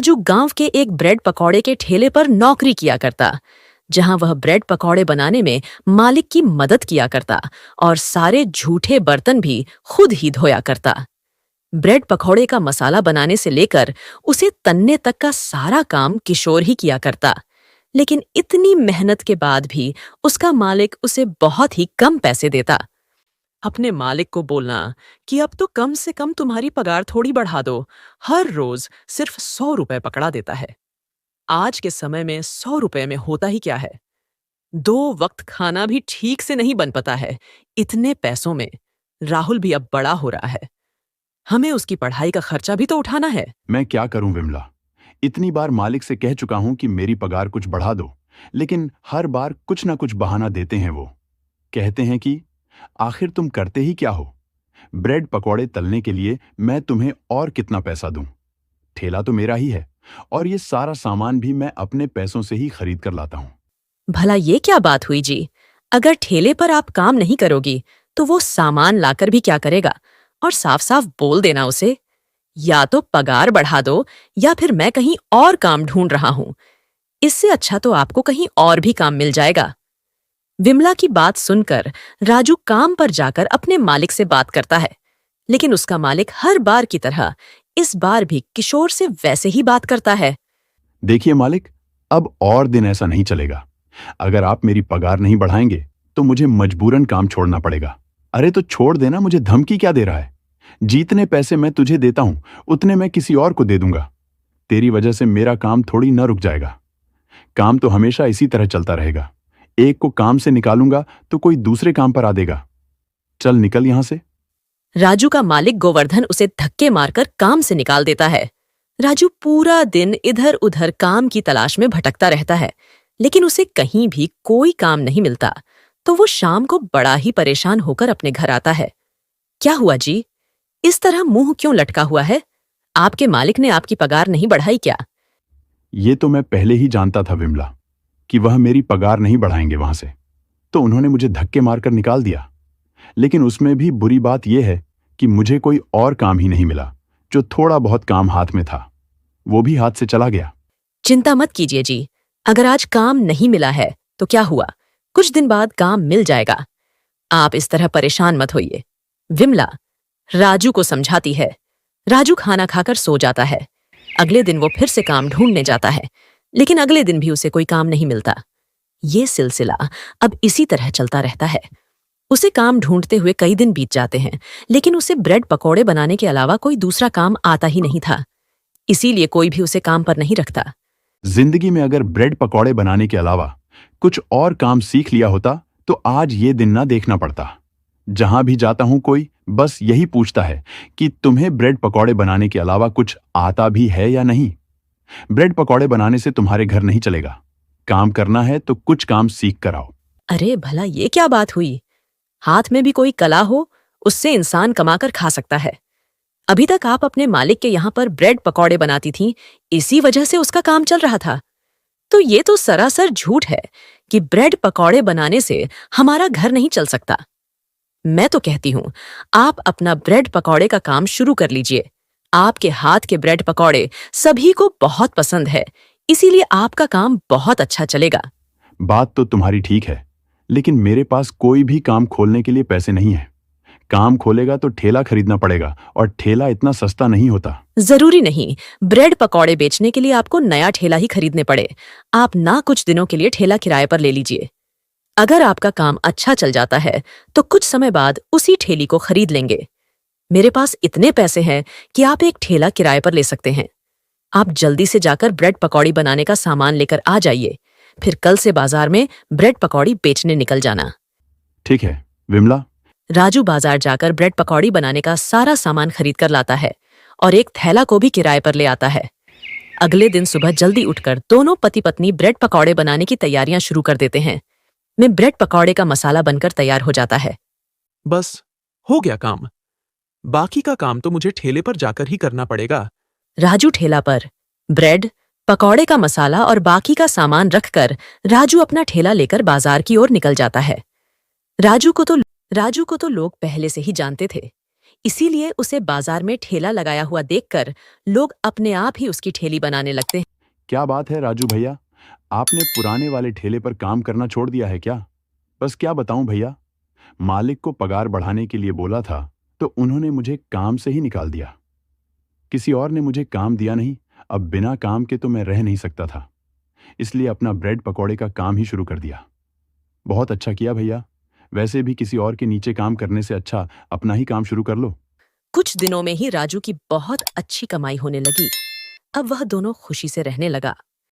राजू गांव के एक ब्रेड पकौड़े के ठेले पर नौकरी किया करता, जहां वह ब्रेड पकौड़े बनाने में मालिक की मदद किया करता और सारे झूठे बर्तन भी खुद ही धोया करता। ब्रेड पकौड़े का मसाला बनाने से लेकर उसे तलने तक का सारा काम किशोर ही किया करता, लेकिन इतनी मेहनत के बाद भी उसका मालिक उसे बहुत ही कम पैसे देता। अपने मालिक को बोलना कि अब तो कम से कम तुम्हारी पगार थोड़ी बढ़ा दो, हर रोज सिर्फ 100 रुपए पकड़ा देता है। आज के समय में 100 रुपए में होता ही क्या है, 2 वक्त खाना भी ठीक से नहीं बन पाता है। इतने पैसों में राहुल भी अब बड़ा हो रहा है, हमें उसकी पढ़ाई का खर्चा भी तो उठाना है। मैं क्या करूं विमला, इतनी बार मालिक से कह चुका हूं कि मेरी पगार कुछ बढ़ा दो, लेकिन हर बार कुछ ना कुछ बहाना देते हैं। वो कहते हैं कि आखिर तुम करते ही क्या हो, ब्रेड पकौड़े तलने के लिए मैं तुम्हें और कितना पैसा दूं? ठेला तो मेरा ही है और ये सारा सामान भी मैं अपने पैसों से ही खरीद कर लाता हूं। भला ये क्या बात हुई जी? अगर ठेले पर आप काम नहीं करोगी तो वो सामान लाकर भी क्या करेगा? और साफ साफ बोल देना उसे, या तो पगार बढ़ा दो या फिर मैं कहीं और काम ढूंढ रहा हूं। इससे अच्छा तो आपको कहीं और भी काम मिल जाएगा। विमला की बात सुनकर राजू काम पर जाकर अपने मालिक से बात करता है, लेकिन उसका मालिक हर बार की तरह इस बार भी किशोर से वैसे ही बात करता है। देखिए मालिक, अब और दिन ऐसा नहीं चलेगा। अगर आप मेरी पगार नहीं बढ़ाएंगे तो मुझे मजबूरन काम छोड़ना पड़ेगा। अरे तो छोड़ देना, मुझे धमकी क्या दे रहा है? जितने पैसे मैं तुझे देता हूं उतने मैं किसी और को दे दूंगा। तेरी वजह से मेरा काम थोड़ी न रुक जाएगा। काम तो हमेशा इसी तरह चलता रहेगा। एक को काम से निकालूंगा तो कोई दूसरे काम पर आ देगा। चल निकल यहां से। राजू का मालिक गोवर्धन उसे धक्के मारकर काम से निकाल देता है। राजू पूरा दिन इधर उधर काम की तलाश में भटकता रहता है, लेकिन उसे कहीं भी कोई काम नहीं मिलता। तो वो शाम को बड़ा ही परेशान होकर अपने घर आता है। क्या हुआ जी? इस तरह मुंह क्यों लटका हुआ है? आपके मालिक ने आपकी पगार नहीं बढ़ाई क्या? ये तो मैं पहले ही जानता था विमला कि वह मेरी पगार नहीं बढ़ाएंगे वहां से, तो उन्होंने मुझे धक्के मारकर निकाल दिया। लेकिन उसमें भी बुरी बात यह है कि मुझे कोई और काम ही नहीं मिला। जो थोड़ा बहुत काम हाथ में था वो भी हाथ से चला गया। चिंता मत कीजिए जी, अगर आज काम नहीं मिला है तो क्या हुआ, कुछ दिन बाद काम मिल जाएगा। आप इस तरह परेशान मत होइए। विमला राजू को समझाती है। राजू खाना खाकर सो जाता है। अगले दिन वो फिर से काम ढूंढने जाता है, लेकिन अगले दिन भी उसे कोई काम नहीं मिलता। ये सिलसिला अब इसी तरह चलता रहता है। उसे काम ढूंढते हुए कई दिन बीत जाते हैं, लेकिन उसे ब्रेड पकौड़े बनाने के अलावा कोई दूसरा काम आता ही नहीं था। इसीलिए कोई भी उसे काम पर नहीं रखता। जिंदगी में अगर ब्रेड पकौड़े बनाने के अलावा कुछ और काम सीख लिया होता तो आज ये दिन ना देखना पड़ता। जहां भी जाता हूं कोई बस यही पूछता है कि तुम्हें ब्रेड पकौड़े बनाने के अलावा कुछ आता भी है या नहीं। ब्रेड पकौड़े बनाने से तुम्हारे घर नहीं चलेगा। काम करना है तो कुछ काम सीख कर आओ। अरे भला ये क्या बात हुई? हाथ में भी कोई कला हो, उससे इंसान कमाकर खा सकता है। अभी तक आप अपने मालिक के यहाँ पर ब्रेड पकौड़े बनाती थीं, इसी वजह से उसका काम चल रहा था। तो ये तो सरासर झूठ है कि ब्रेड पकौड़े बनाने से हमारा घर नहीं चल सकता। मैं तो कहती हूं, आप अपना ब्रेड पकौड़े का काम शुरू कर लीजिए। आपके हाथ के ब्रेड पकौड़े सभी को बहुत पसंद है, इसीलिए आपका काम बहुत अच्छा चलेगा। बात तो तुम्हारी ठीक है, लेकिन मेरे पास कोई भी काम खोलने के लिए पैसे नहीं है। काम खोलेगा तो ठेला खरीदना पड़ेगा और ठेला इतना सस्ता नहीं होता। जरूरी नहीं ब्रेड पकौड़े बेचने के लिए आपको नया ठेला ही खरीदने पड़े। आप ना कुछ दिनों के लिए ठेला किराए पर ले लीजिए। अगर आपका काम अच्छा चल जाता है तो कुछ समय बाद उसी ठेली को खरीद लेंगे। मेरे पास इतने पैसे हैं कि आप एक ठेला किराए पर ले सकते हैं। आप जल्दी से जाकर ब्रेड पकौड़ी बनाने का सामान लेकर आ जाइए, फिर कल से बाजार में ब्रेड पकौड़ी बेचने निकल जाना। ठीक है विमला। राजू बाजार जाकर ब्रेड पकौड़ी बनाने का सारा सामान खरीद कर लाता है और एक थैला को भी किराए पर ले आता है। अगले दिन सुबह जल्दी उठकर दोनों पति पत्नी ब्रेड पकौड़े बनाने की तैयारियां शुरू कर देते हैं। में ब्रेड पकौड़े का मसाला बनकर तैयार हो जाता है। बस हो गया काम। बाकी का काम तो मुझे ठेले पर जाकर ही करना पड़ेगा। राजू ठेला पर ब्रेड पकौड़े का मसाला और बाकी का सामान रखकर राजू अपना ठेला लेकर बाजार की ओर निकल जाता है। राजू को तो लोग पहले से ही जानते थे, इसीलिए उसे बाजार में ठेला लगाया हुआ देखकर लोग अपने आप ही उसकी ठेली बनाने लगते हैं। क्या बात है राजू भैया, आपने पुराने वाले ठेले पर काम करना छोड़ दिया है क्या? बस क्या बताऊं भैया, मालिक को पगार बढ़ाने के लिए बोला था तो उन्होंने मुझे काम से ही निकाल दिया। किसी और ने मुझे काम दिया नहीं, अब बिना काम के तो मैं रह नहीं सकता था, इसलिए अपना ब्रेड पकौड़े का काम ही शुरू कर दिया। बहुत अच्छा किया भैया, वैसे भी किसी और के नीचे काम करने से अच्छा अपना ही काम शुरू कर लो। कुछ दिनों में ही राजू की बहुत अच्छी कमाई होने लगी। अब वह दोनों खुशी से रहने लगा।